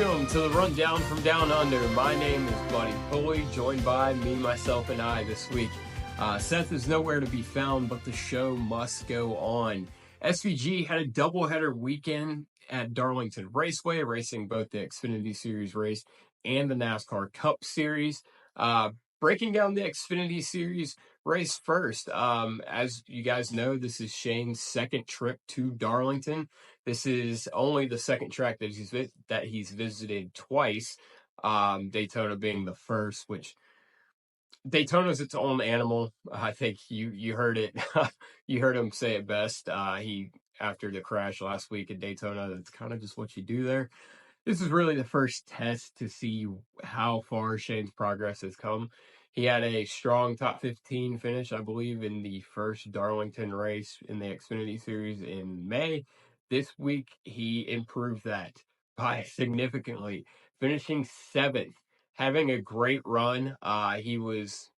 Welcome to the Rundown from Down Under. My name is Buddy Pulley, joined by me, myself, and I this week. Seth is nowhere to be found, but the show must go on. SVG had a doubleheader weekend at Darlington Raceway, racing both the Xfinity Series race and the NASCAR Cup Series. Breaking down the Xfinity Series race first. As you guys know, this is Shane's second trip to Darlington. This is only the second track that he's visited twice. Daytona being the first, which Daytona's its own animal. I think you heard it. You heard him say it best. He after the crash last week at Daytona, that's kind of just what you do there. This is really the first test to see how far Shane's progress has come. He had a strong top 15 finish, I believe, in the first Darlington race in the Xfinity Series in May. This week, he improved that by significantly, finishing 7th, having a great run. He was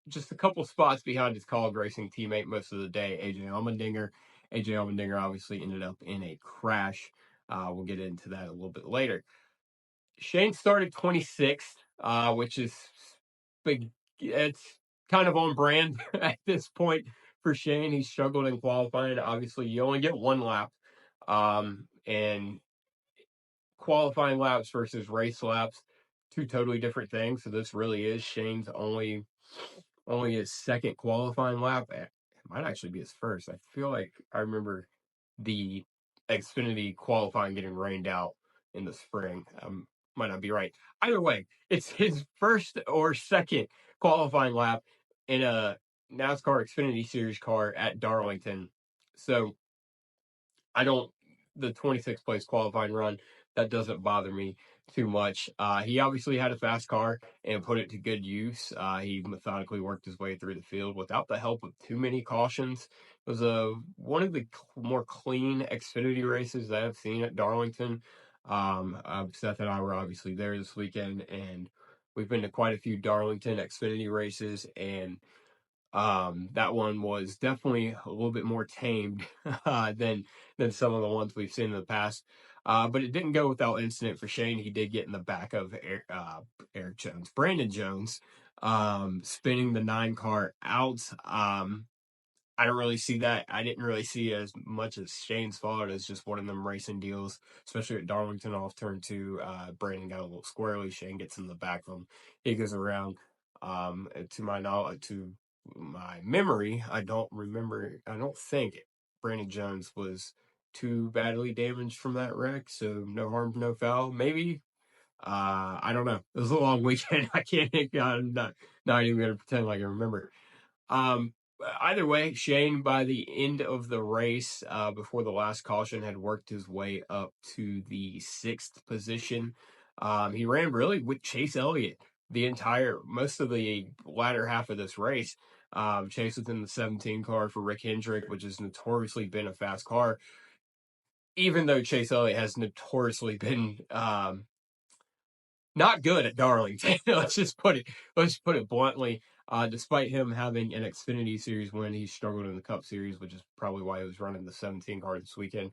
just a couple spots behind his college racing teammate most of the day, AJ Allmendinger. AJ Allmendinger obviously ended up in a crash. We'll get into that a little bit later. Shane started 26th, which is big. It's kind of on brand at this point for Shane. He struggled in qualifying. Obviously, you only get one lap, and qualifying laps versus race laps, two totally different things. So this really is Shane's only his second qualifying lap. It might actually be his first. I feel like I remember the Xfinity qualifying getting rained out in the spring. Might not be right. Either way, it's his first or second qualifying lap in a NASCAR Xfinity Series car at Darlington. So the 26th place qualifying run, that doesn't bother me too much. He obviously had a fast car and put it to good use. He methodically worked his way through the field without the help of too many cautions. It was one of the more clean Xfinity races that I've seen at Darlington. Seth and I were obviously there this weekend, and we've been to quite a few Darlington Xfinity races, and that one was definitely a little bit more tamed than some of the ones we've seen in the past. But it didn't go without incident for Shane. He did get in the back of Brandon Jones, spinning the 9 car out. I don't really see that. I didn't really see as much as Shane's fault as just one of them racing deals, especially at Darlington off turn 2. Brandon got a little squirrely. Shane gets in the back of him. He goes around. To my memory, I don't think Brandon Jones was too badly damaged from that wreck. So no harm, no foul. Maybe. I don't know. It was a long weekend. I can't think. I'm not even going to pretend like I remember. Either way, Shane, by the end of the race, before the last caution, had worked his way up to the 6th position. He ran really with Chase Elliott most of the latter half of this race. Chase was in the 17 car for Rick Hendrick, which has notoriously been a fast car, even though Chase Elliott has notoriously been not good at Darlington. Let's put it bluntly. Despite him having an Xfinity Series win, he struggled in the Cup Series, which is probably why he was running the 17 car this weekend.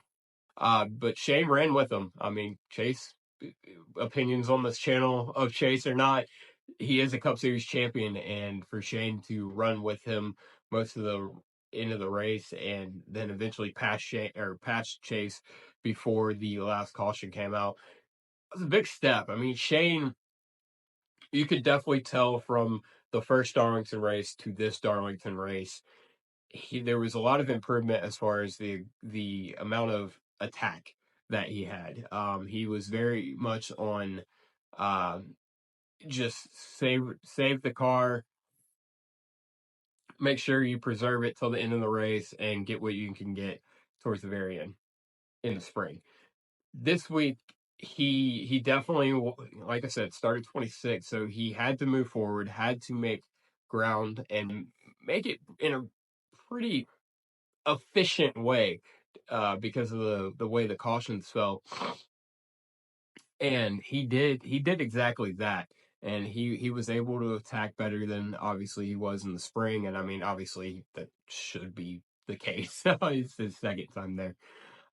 But Shane ran with him. I mean, Chase, opinions on this channel of Chase or not, he is a Cup Series champion, and for Shane to run with him most of the end of the race and then eventually pass Chase before the last caution came out, was a big step. I mean, Shane, you could definitely tell from the first Darlington race to this Darlington race, there was a lot of improvement as far as the amount of attack that he had. He was very much on just save the car, make sure you preserve it till the end of the race, and get what you can get towards the very end in the spring. This week, he definitely, like I said, started 26, so he had to move forward, had to make ground and make it in a pretty efficient way because of the way the cautions fell. And he did exactly that. And he was able to attack better than obviously he was in the spring. And I mean, obviously that should be the case. It's his second time there.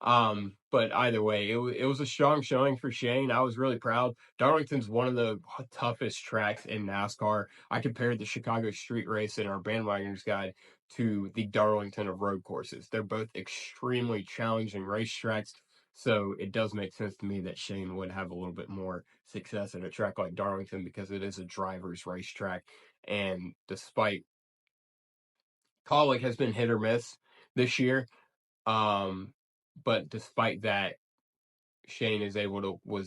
But either way, it was a strong showing for Shane. I was really proud. Darlington's one of the toughest tracks in NASCAR. I compared the Chicago street race in our bandwagoners guide to the Darlington of road courses. They're both extremely challenging racetracks. So it does make sense to me that Shane would have a little bit more success at a track like Darlington because it is a driver's racetrack. And despite Kaulig has been hit or miss this year, but despite that, Shane was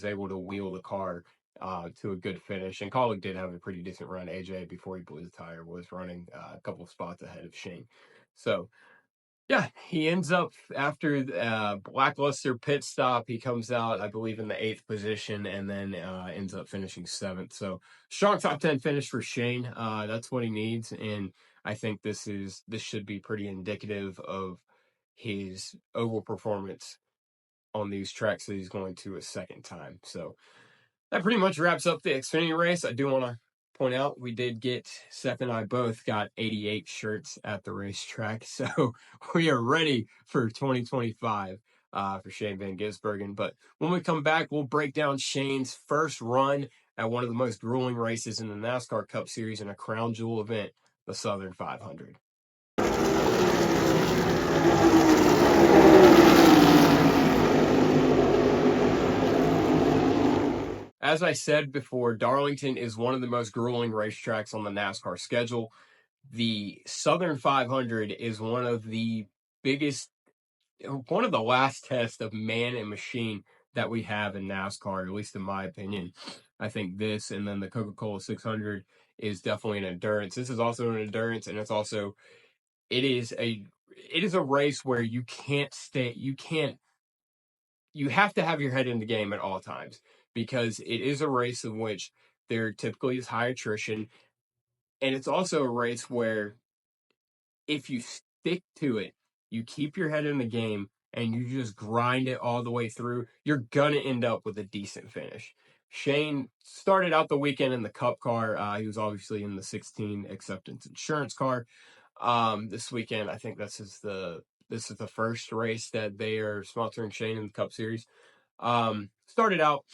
able to wheel the car to a good finish. And Kaulig did have a pretty decent run. AJ, before he blew the tire, was running a couple of spots ahead of Shane. So yeah, he ends up after lackluster pit stop. He comes out, I believe, in the 8th position, and then ends up finishing 7th. So strong top 10 finish for Shane. That's what he needs, and I think this should be pretty indicative of his oval performance on these tracks that he's going to a second time. So that pretty much wraps up the Xfinity race. I do want to point out we did get Seth and I both got 88 shirts at the racetrack, so we are ready for 2025 for Shane Van Gisbergen. But when we come back, we'll break down Shane's first run at one of the most grueling races in the NASCAR Cup Series in a crown jewel event, the Southern 500. As I said before, Darlington is one of the most grueling racetracks on the NASCAR schedule. The Southern 500 is one of the last tests of man and machine that we have in NASCAR, at least in my opinion. I think this and then the Coca-Cola 600 is definitely an endurance. This is also an endurance, and it is a race where you have to have your head in the game at all times, because it is a race in which there typically is high attrition. And it's also a race where if you stick to it, you keep your head in the game and you just grind it all the way through, you're going to end up with a decent finish. Shane started out the weekend in the Cup car. He was obviously in the 16 acceptance insurance car. This weekend, I think this is the first race that they are sponsoring Shane in the Cup Series. Started out,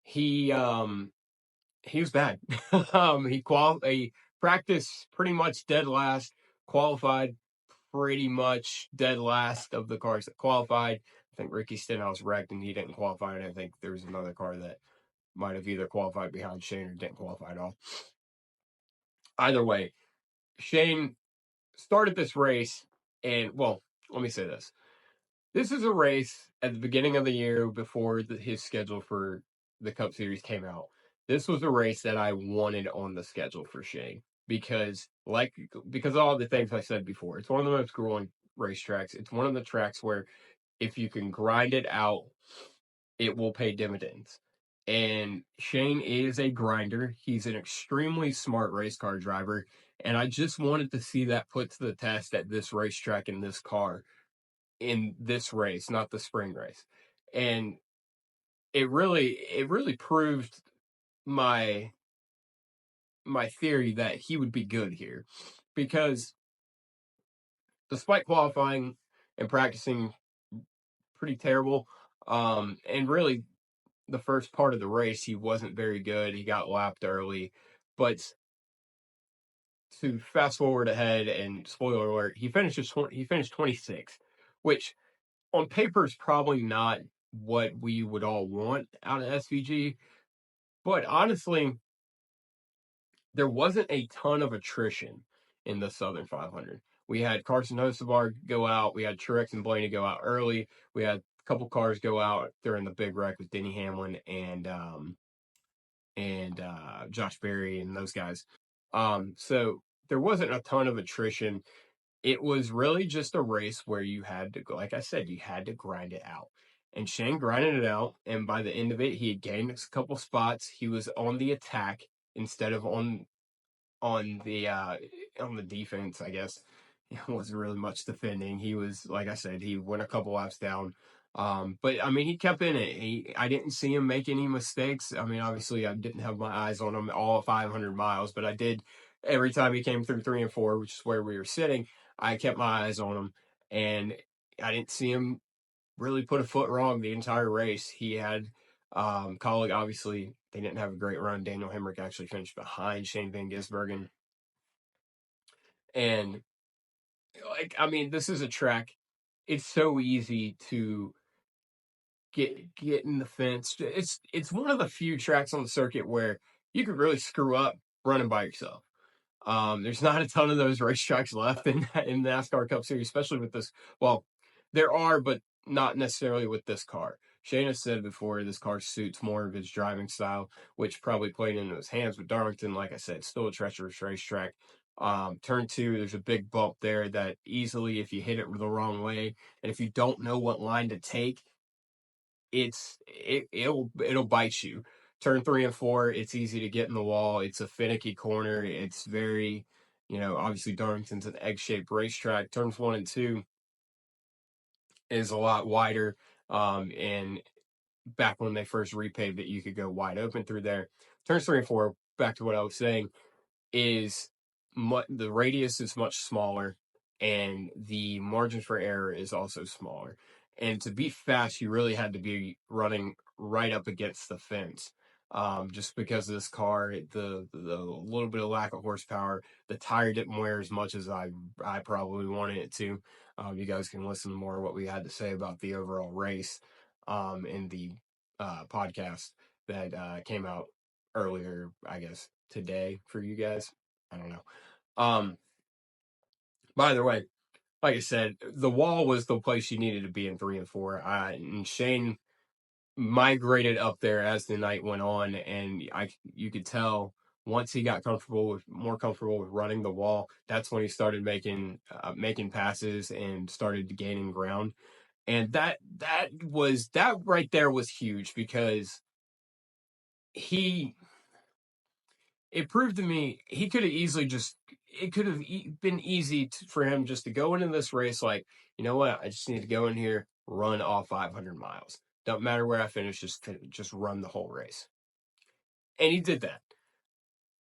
he was bad. He practiced pretty much dead last, qualified pretty much dead last of the cars that qualified. I think Ricky Stenhouse wrecked and he didn't qualify, and I think there was another car that might have either qualified behind Shane or didn't qualify at all. Either way, Shane started this race, and well, let me say this. This is a race at the beginning of the year before his schedule for the Cup Series came out. This was a race that I wanted on the schedule for Shane because of all the things I said before. It's one of the most grueling racetracks. It's one of the tracks where if you can grind it out, it will pay dividends. And Shane is a grinder. He's an extremely smart race car driver. And I just wanted to see that put to the test at this racetrack in this car, in this race, not the spring race. And it really proved my theory that he would be good here, because despite qualifying and practicing pretty terrible, and really the first part of the race he wasn't very good. He got lapped early, but to fast forward ahead and spoiler alert, he finished 26th, which on paper is probably not what we would all want out of SVG. But honestly, there wasn't a ton of attrition in the Southern 500. We had Carson Hocevar go out. We had Truex and Blaney go out early. We had a couple cars go out during the big wreck with Denny Hamlin and Josh Berry and those guys. So there wasn't a ton of attrition. It was really just a race where you had to go, like I said, you had to grind it out. And Shane grinded it out, and by the end of it, he had gained a couple spots. He was on the attack instead of on the defense, I guess. It wasn't really much defending. He was, like I said, he went a couple laps down. But I mean, he kept in it. I didn't see him make any mistakes. I mean, obviously, I didn't have my eyes on him all 500 miles, but I did every time he came through 3 and 4, which is where we were sitting. I kept my eyes on him, and I didn't see him really put a foot wrong the entire race. He had colleague, obviously, they didn't have a great run. Daniel Hemrick actually finished behind Shane Van Gisbergen. And, like, I mean, this is a track. It's so easy to get in the fence. It's one of the few tracks on the circuit where you could really screw up running by yourself. There's not a ton of those racetracks left in the NASCAR Cup Series, especially with this. Well, there are, but not necessarily with this car. Shane has said before this car suits more of his driving style, which probably played into his hands. With Darlington, like I said, still a treacherous racetrack. Turn 2, there's a big bump there that easily, if you hit it the wrong way, and if you don't know what line to take, it'll bite you. Turn 3 and 4, it's easy to get in the wall. It's a finicky corner. It's very, obviously Darlington's an egg-shaped racetrack. Turns 1 and 2 is a lot wider. And back when they first repaved it, you could go wide open through there. Turns 3 and 4, back to what I was saying, is the radius is much smaller and the margin for error is also smaller. And to be fast, you really had to be running right up against the fence. Just because of this car, the little bit of lack of horsepower, the tire didn't wear as much as I probably wanted it to. You guys can listen to more of what we had to say about the overall race in the podcast that came out earlier, I guess, today for you guys. I don't know. By the way, like I said, the wall was the place you needed to be in 3 and 4. And Shane migrated up there as the night went on, and you could tell once he got more comfortable with running the wall, that's when he started making passes and started gaining ground. And that right there was huge because it proved to me he could have easily it could have been easy for him just to go into this race like, you know what, I just need to go in here, run all 500 miles. Don't matter where I finish, just run the whole race. And he did that.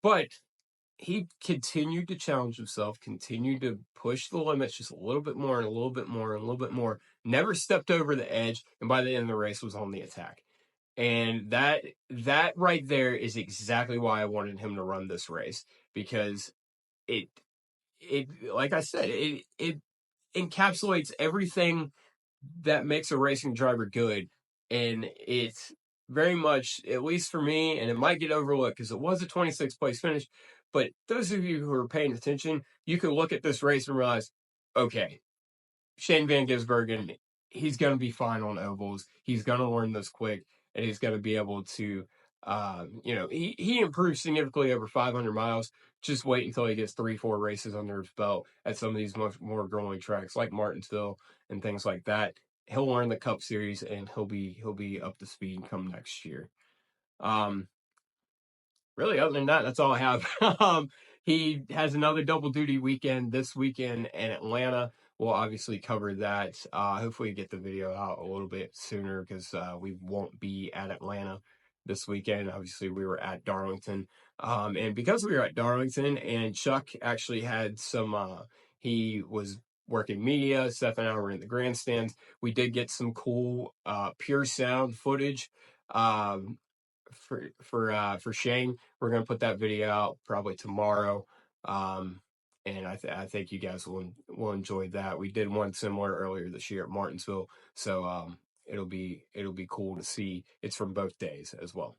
But he continued to challenge himself, continued to push the limits just a little bit more and a little bit more and a little bit more, never stepped over the edge, and by the end of the race was on the attack. And that right there is exactly why I wanted him to run this race, because it like I said, it encapsulates everything that makes a racing driver good. And it's very much, at least for me, and it might get overlooked because it was a 26th place finish, but those of you who are paying attention, you can look at this race and realize, okay, Shane Van Gisbergen, he's going to be fine on ovals. He's going to learn this quick, and he's going to be able to, he improved significantly over 500 miles. Just wait until he gets 3-4 races under his belt at some of these much more grueling tracks like Martinsville and things like that. He'll learn the Cup Series, and he'll be up to speed come next year. Really, other than that, that's all I have. He has another double duty weekend this weekend in Atlanta. We'll obviously cover that. Hopefully get the video out a little bit sooner because we won't be at Atlanta this weekend. Obviously, we were at Darlington. And because we were at Darlington and Chuck actually had he was working media, Seth and I were in the grandstands. We did get some cool pure sound footage. For Shane, we're gonna put that video out probably tomorrow, and I think you guys will enjoy that. We did one similar earlier this year at Martinsville, so it'll be cool to see. It's from both days as well.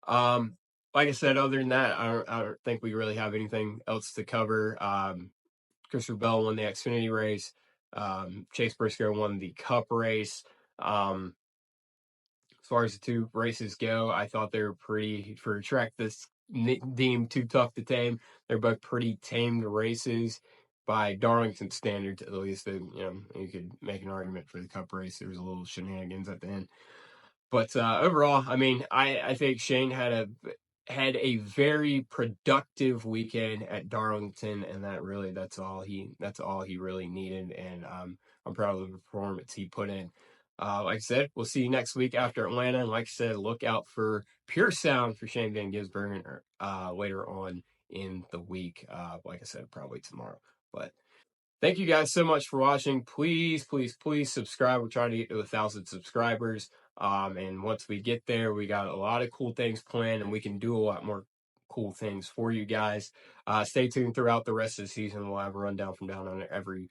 Like I said, other than that, I don't think we really have anything else to cover. Christopher Bell won the Xfinity race. Chase Briscoe won the Cup race. As far as the two races go, I thought they were pretty, for a track that's deemed too tough to tame, they're both pretty tamed races by Darlington standards, at least. You could make an argument for the Cup race. There was a little shenanigans at the end. But overall, I mean, I think Shane had a very productive weekend at Darlington, and that's all he really needed. And I'm proud of the performance he put in. Like I said, we'll see you next week after Atlanta. And like I said, look out for pure sound for Shane Van Gisbergen later on in the week. Like I said, probably tomorrow. But Thank you guys so much for watching. Please, please, please subscribe. We're trying to get to 1,000 subscribers. And once we get there, we got a lot of cool things planned, and we can do a lot more cool things for you guys. Stay tuned throughout the rest of the season. We'll have a rundown from Down Under every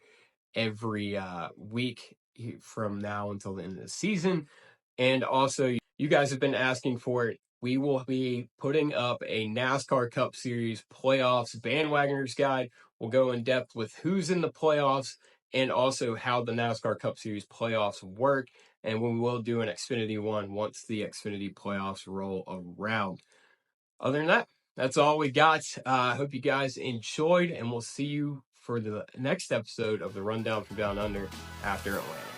week from now until the end of the season. And also, you guys have been asking for it. We will be putting up a NASCAR Cup Series playoffs bandwagoners guide. We'll go in depth with who's in the playoffs and also how the NASCAR Cup Series playoffs work. And we will do an Xfinity one once the Xfinity playoffs roll around. Other than that, that's all we got. I hope you guys enjoyed, and we'll see you for the next episode of the Rundown from Down Under after Atlanta.